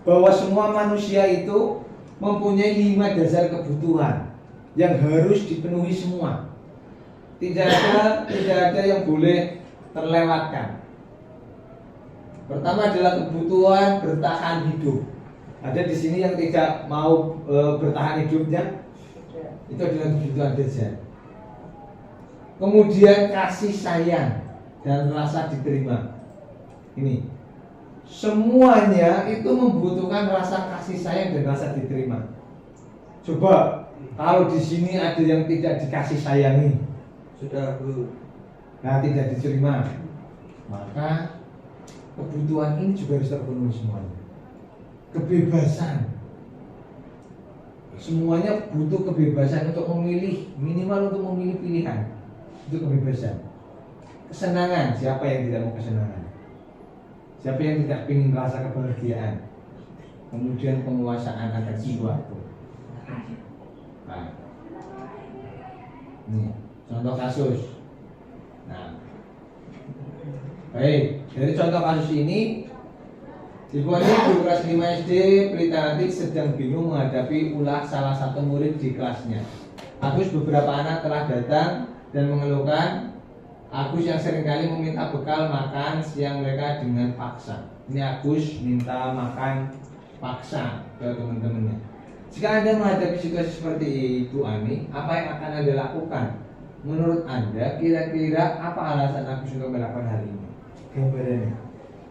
Bahwa semua manusia itu mempunyai 5 dasar kebutuhan yang harus dipenuhi semua. Tidak ada yang boleh terlewatkan. Pertama adalah kebutuhan bertahan hidup. Ada di sini yang tidak mau bertahan hidupnya, itu adalah kebutuhan dasar. Kemudian kasih sayang dan rasa diterima. Ini semuanya itu membutuhkan rasa kasih sayang dan rasa diterima. Coba kalau di sini ada yang tidak dikasih sayangi, Sudah Bu. nah tidak diterima, maka kebutuhan ini juga harus terpenuhi semuanya. Kebebasan, semuanya butuh kebebasan untuk memilih, minimal untuk memilih pilihan. Itu kebebasan. Kesenangan, siapa yang tidak mau kesenangan? Siapa yang tidak ingin merasa kebahagiaan? Kemudian penguasaan atas sesuatu. Nah, ini contoh kasus. Nah, baik, dari contoh kasus ini, siswa ini guru kelas 5 SD Pelita Antik sedang bingung menghadapi ulah salah satu murid di kelasnya. Agus beberapa anak telah datang dan mengeluhkan Agus yang seringkali meminta bekal makan siang mereka dengan paksa. Ini Agus minta makan paksa ke teman-temannya. Jika Anda menghadapi situasi seperti itu, Ani, apa yang akan Anda lakukan? Menurut Anda, kira-kira apa alasan Agus untuk melakukan hal ini? Gambarannya,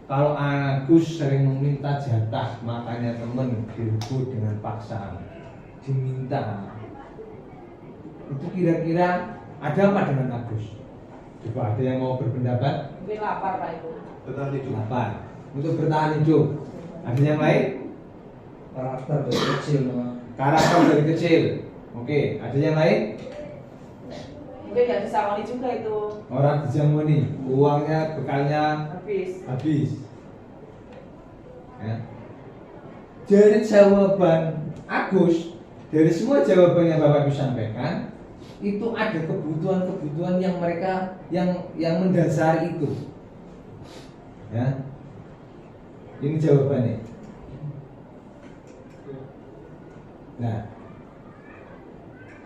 kalau Agus sering meminta jatah makannya teman direbut dengan paksa, diminta, itu kira-kira ada apa dengan Agus? Coba ada yang mau berpendapat? Mungkin lapar Pak itu. Bertahan hidup. Lapar. Untuk bertahan hidup. Ada yang lain? Karakter dari kecil. Karakter dari kecil. Oke, ada yang lain? Mungkin nggak bisa wali juga itu. Orang dijamuni, uangnya, bekalnya Habis. Ya. Dari jawaban Agus, dari semua jawaban yang Bapak Ibu sampaikan, itu ada kebutuhan-kebutuhan yang mereka yang mendasari itu. Ya. Ini jawabannya. Nah,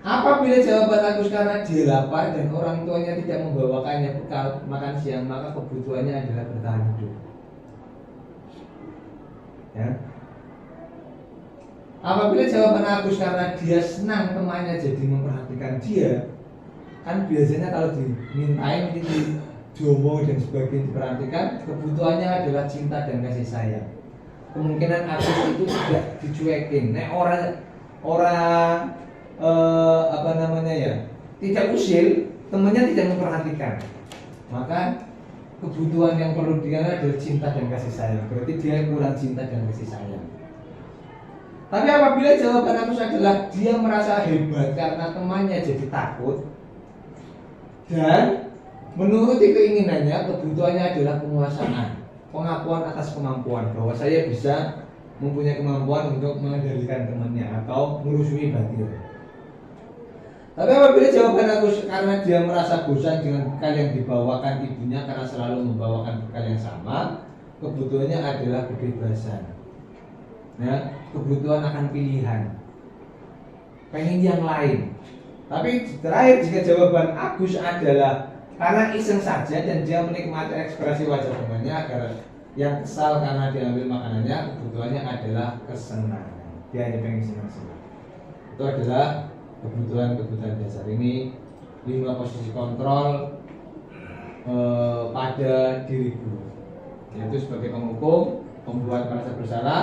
apabila jawaban Agus karena dia lapar dan orang tuanya tidak membawakannya bekal makan siang, maka kebutuhannya adalah bertahan hidup. Ya. Apabila jawaban Agus karena dia senang temannya jadi memperhatikan dia, kan biasanya kalau dimintain itu diomong dan sebagainya diperhatikan, kebutuhannya adalah cinta dan kasih sayang. Kemungkinan Agus itu tidak dicuekin. Nek orang apa namanya ya, tidak usil, temannya tidak memperhatikan, maka kebutuhan yang perlu dia adalah cinta dan kasih sayang. Berarti dia kurang cinta dan kasih sayang. Tapi apabila jawaban Agus adalah dia merasa hebat karena temannya jadi takut dan menuruti keinginannya, kebutuhannya adalah penguasaan, pengakuan atas kemampuan, bahwa saya bisa mempunyai kemampuan untuk mengendalikan temannya atau merusui batin. Tapi apabila jawaban Agus karena dia merasa bosan dengan bekal yang dibawakan ibunya karena selalu membawakan bekal yang sama, kebutuhannya adalah kebebasan. Ya, kebutuhan akan pilihan, pengen yang lain. Tapi terakhir, jika jawaban Agus adalah karena iseng saja dan dia menikmati ekspresi wajah temannya yang kesal karena diambil makanannya, kebutuhannya adalah kesenangan. Dia hanya pengen senang-senang. Itu adalah kebutuhan dasar. Ini 5 posisi kontrol pada diri guru, yaitu sebagai penghukum, pembuat merasa bersalah,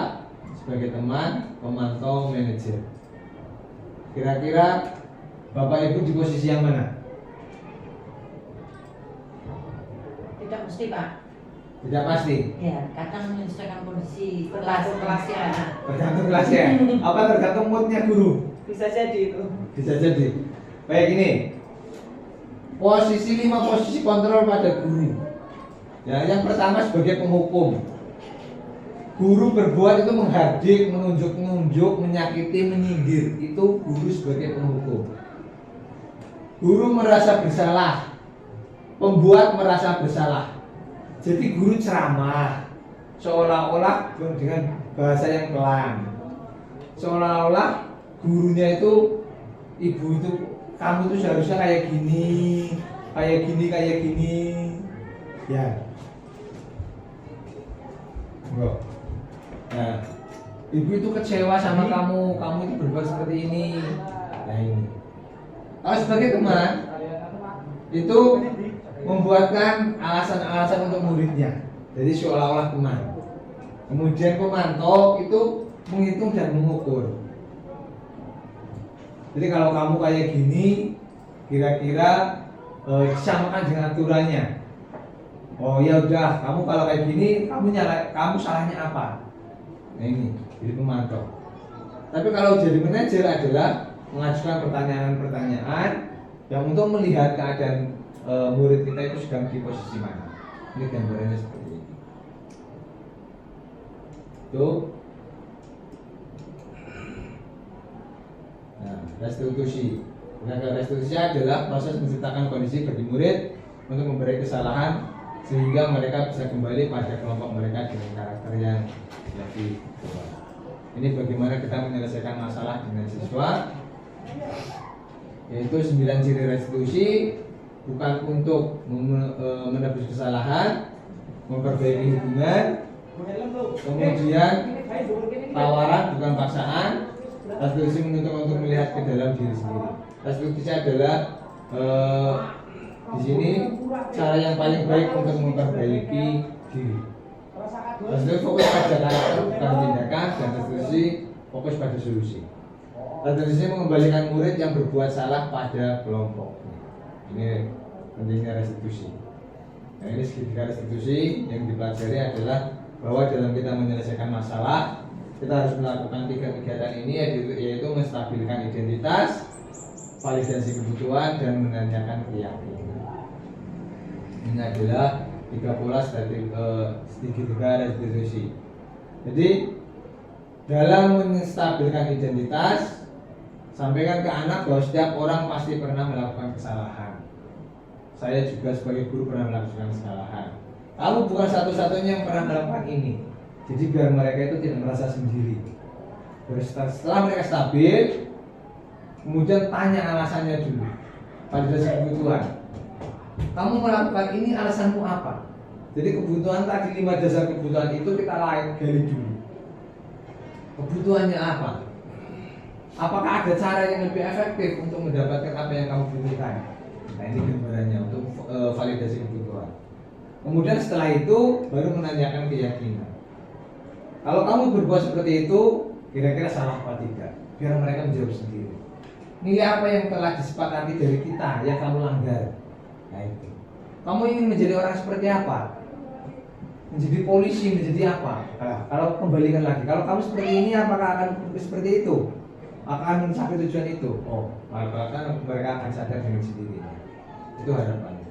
sebagai teman, pemantau, manajer. Kira-kira Bapak Ibu di posisi yang mana? Tidak mesti Pak. Tidak pasti. Ya, kadang menyesuaikan kondisi Kelasnya. Tergantung kelasnya. Apa tergantung moodnya guru? Bisa jadi itu. Bisa jadi. Baik, ini posisi 5 posisi kontrol pada guru. Ya, yang pertama sebagai penghukum. Guru berbuat itu menghardik, menunjuk-nunjuk, menyakiti, menyindir. Itu guru sebagai penghukum. Guru merasa bersalah, pembuat merasa bersalah. Jadi guru ceramah seolah-olah dengan bahasa yang pelan. Seolah-olah gurunya itu, ibu itu, kamu tuh seharusnya kayak gini, kayak gini, kayak gini. Ya. Enggak. Nah, ibu itu kecewa sama kamu itu berbuat seperti ini. Nah ini. Kalau sebagai teman, itu membuatkan alasan-alasan untuk muridnya. Jadi seolah-olah teman. Kemudian pemantau itu menghitung dan mengukur. Jadi kalau kamu kayak gini, kira-kira disamakan dengan aturannya. Oh ya udah, kamu kalau kayak gini, kamu salahnya apa? Nah ini, jadi pemantau. Tapi kalau jadi manajer adalah mengajukan pertanyaan-pertanyaan yang untuk melihat keadaan murid kita itu sedang di posisi mana. Ini gambarannya seperti ini. Tuh. Nah, restitusi. Restitusi adalah proses menciptakan kondisi bagi murid untuk memberi kesalahan sehingga mereka bisa kembali pada kelompok mereka dengan karakter yang lebih kuat. Ini bagaimana kita menyelesaikan masalah dengan siswa, yaitu 9 ciri restitusi. Bukan untuk menebus kesalahan, memperbaiki hubungan, kemudian tawaran bukan paksaan. Restitusi menuntut untuk melihat ke dalam diri sendiri. Restitusi adalah di sini cara yang paling baik untuk memperbaiki diri. Restitusi fokus pada karakter bukan tindakan, dan restitusi fokus pada solusi. Restitusi mengembalikan murid yang berbuat salah pada kelompok. Ini pentingnya restitusi. Nah ini segitiga restitusi yang dipelajari adalah bahwa dalam kita menyelesaikan masalah kita harus melakukan 3 kegiatan ini, yaitu menstabilkan identitas, validasi kebutuhan, dan menanyakan keyakinan. Ini adalah 3 pola segitiga restitusi. Jadi dalam menstabilkan identitas, sampaikan ke anak bahwa setiap orang pasti pernah melakukan kesalahan. Saya juga sebagai guru pernah melakukan kesalahan. Kamu bukan satu-satunya yang pernah melakukan ini. Jadi biar mereka itu tidak merasa sendiri. Setelah mereka stabil, kemudian tanya alasannya dulu. Validasi kebutuhan. Kamu melakukan ini alasanmu apa? Jadi kebutuhan tadi 5 dasar kebutuhan itu kita gali dulu. Kebutuhannya apa? Apakah ada cara yang lebih efektif untuk mendapatkan apa yang kamu butuhkan? Nah ini gambarannya untuk validasi kebutuhan. Kemudian setelah itu baru menanyakan keyakinan. Kalau kamu berbuat seperti itu, kira-kira salah apa tidak? Biar mereka menjawab sendiri. Nilai apa yang telah disepakati dari kita yang kamu langgar? Nah itu. Kamu ingin menjadi orang seperti apa? Menjadi polisi, menjadi apa? Nah, kalau kembalikan lagi, kalau kamu seperti ini, apakah akan seperti itu? Akan mencapai tujuan itu? Oh, maka mereka akan sadar dengan sendirinya. Itu harapannya.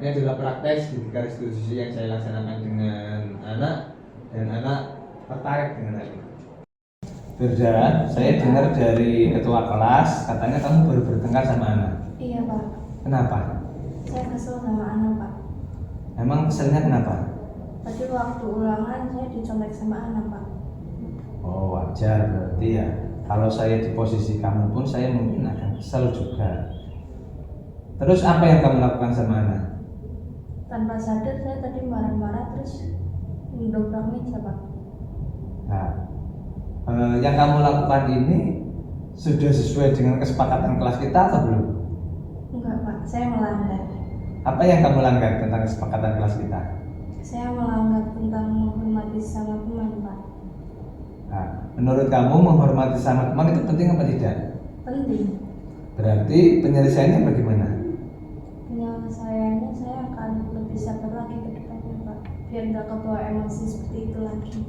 Ini adalah praktek ketika restitusi yang saya laksanakan dengan anak, dan anak tertarik dengan hal itu. Berjalan, saya dengar dari ketua kelas katanya kamu baru bertengkar sama anak. Iya Pak. Kenapa? Saya kesel sama anak Pak. Emang keselnya kenapa? Tadi waktu ulangan saya dicontek sama anak Pak. Oh wajar berarti ya. Kalau saya di posisi kamu pun saya mungkin akan kesel juga. Terus apa yang kamu lakukan sama anak? Tanpa sadar saya tadi marah-marah terus Mendobrak meja Pak. Nah, yang kamu lakukan ini sudah sesuai dengan kesepakatan kelas kita atau belum? Enggak Pak, saya melanggar. Apa yang kamu langgar tentang kesepakatan kelas kita? Saya melanggar tentang menghormati sama teman Pak. Nah, menurut kamu menghormati sama teman itu penting apa tidak? Penting. Berarti penyelesaiannya bagaimana? Penyelesaiannya saya akan lebih sabar lagi ke depannya Pak, biar nggak kebawa emosi seperti itu lagi.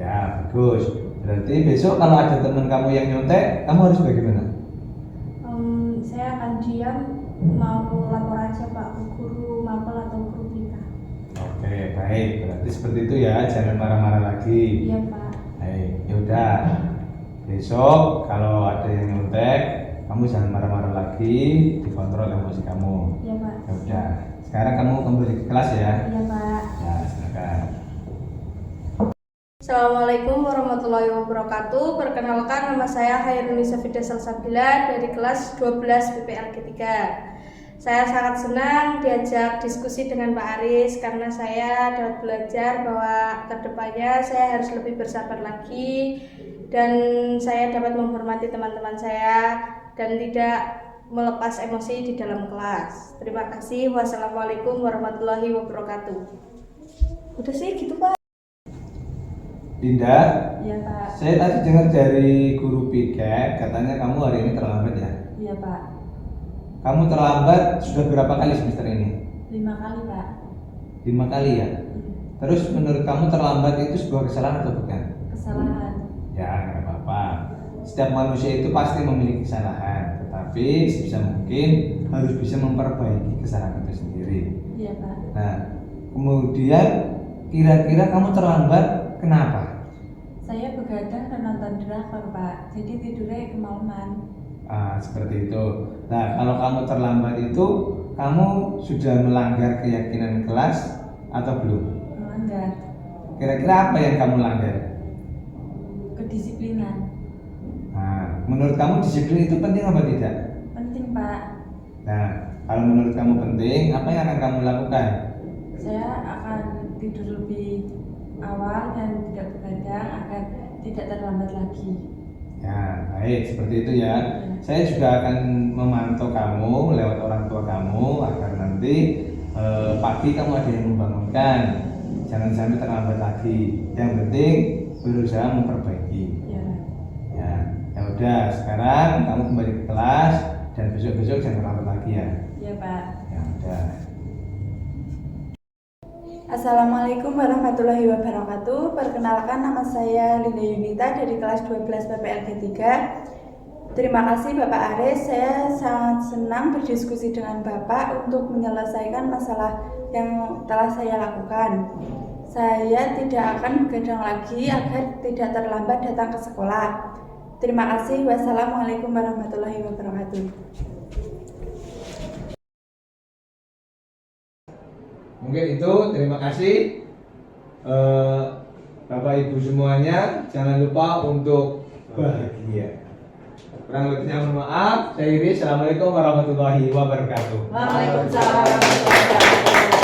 Ya, bagus. Berarti besok kalau ada teman kamu yang nyontek, kamu harus bagaimana? Saya akan diam, mau lapor aja Pak ke guru mapel atau guru BK. Oke, baik. Berarti seperti itu ya, jangan marah-marah lagi. Iya Pak. Baik, yaudah. Besok kalau ada yang nyontek, kamu jangan marah-marah lagi, dikontrol emosi kamu. Iya Pak. Ya udah. Sekarang kamu kembali ke kelas ya. Iya Pak. Ya, silakan. Assalamualaikum warahmatullahi wabarakatuh. Perkenalkan, nama saya Hairunisa Fida Salsabila dari kelas 12 PPLG 3. Saya sangat senang diajak diskusi dengan Pak Aris karena saya dapat belajar bahwa kedepannya saya harus lebih bersabar lagi dan saya dapat menghormati teman-teman saya dan tidak melepas emosi di dalam kelas. Terima kasih. Wassalamualaikum warahmatullahi wabarakatuh. Udah sih gitu Pak. Dinda, Iya Pak. saya tadi dengar dari guru piket, katanya kamu hari ini terlambat ya? Iya Pak. Kamu terlambat sudah berapa kali semester ini? 5 kali Pak. 5 kali ya? Terus menurut kamu terlambat itu sebuah kesalahan atau bukan? Kesalahan. Ya, nggak apa-apa. Setiap manusia itu pasti memiliki kesalahan, tetapi sebisa mungkin harus bisa memperbaiki kesalahan itu sendiri. Iya Pak. Nah, kemudian kira-kira kamu terlambat kenapa? Saya begadang dan nonton drakor Pak, jadi tidurnya kemalaman. Seperti itu. Nah, kalau kamu terlambat itu, kamu sudah melanggar keyakinan kelas atau belum? Melanggar. Kira-kira apa yang kamu langgar? Kedisiplinan. Nah, menurut kamu disiplin itu penting apa tidak? Penting Pak. Nah, kalau menurut kamu penting, apa yang akan kamu lakukan? Saya akan tidur lebih awal dan tidak begadang agar tidak terlambat lagi. Ya, baik, seperti itu ya. Saya juga akan memantau kamu lewat orang tua kamu agar nanti pagi kamu ada yang membangunkan. Jangan sampai terlambat lagi. Yang penting berusaha memperbaiki. Ya. Ya udah. Sekarang kamu kembali ke kelas dan besok-besok jangan terlambat lagi ya. Iya Pak. Ya udah. Assalamualaikum warahmatullahi wabarakatuh. Perkenalkan, nama saya Linda Yunita dari kelas 12 PPLG 3. Terima kasih Bapak Aris. Saya sangat senang berdiskusi dengan Bapak untuk menyelesaikan masalah yang telah saya lakukan. Saya tidak akan begadang lagi agar tidak terlambat datang ke sekolah. Terima kasih. Wassalamualaikum warahmatullahi wabarakatuh. Mungkin itu, terima kasih Bapak Ibu semuanya. Jangan lupa untuk bahagia. Kurang lebihnya mohon maaf. Saya Iris. Assalamualaikum warahmatullahi wabarakatuh. Waalaikumsalam warahmatullahi wabarakatuh.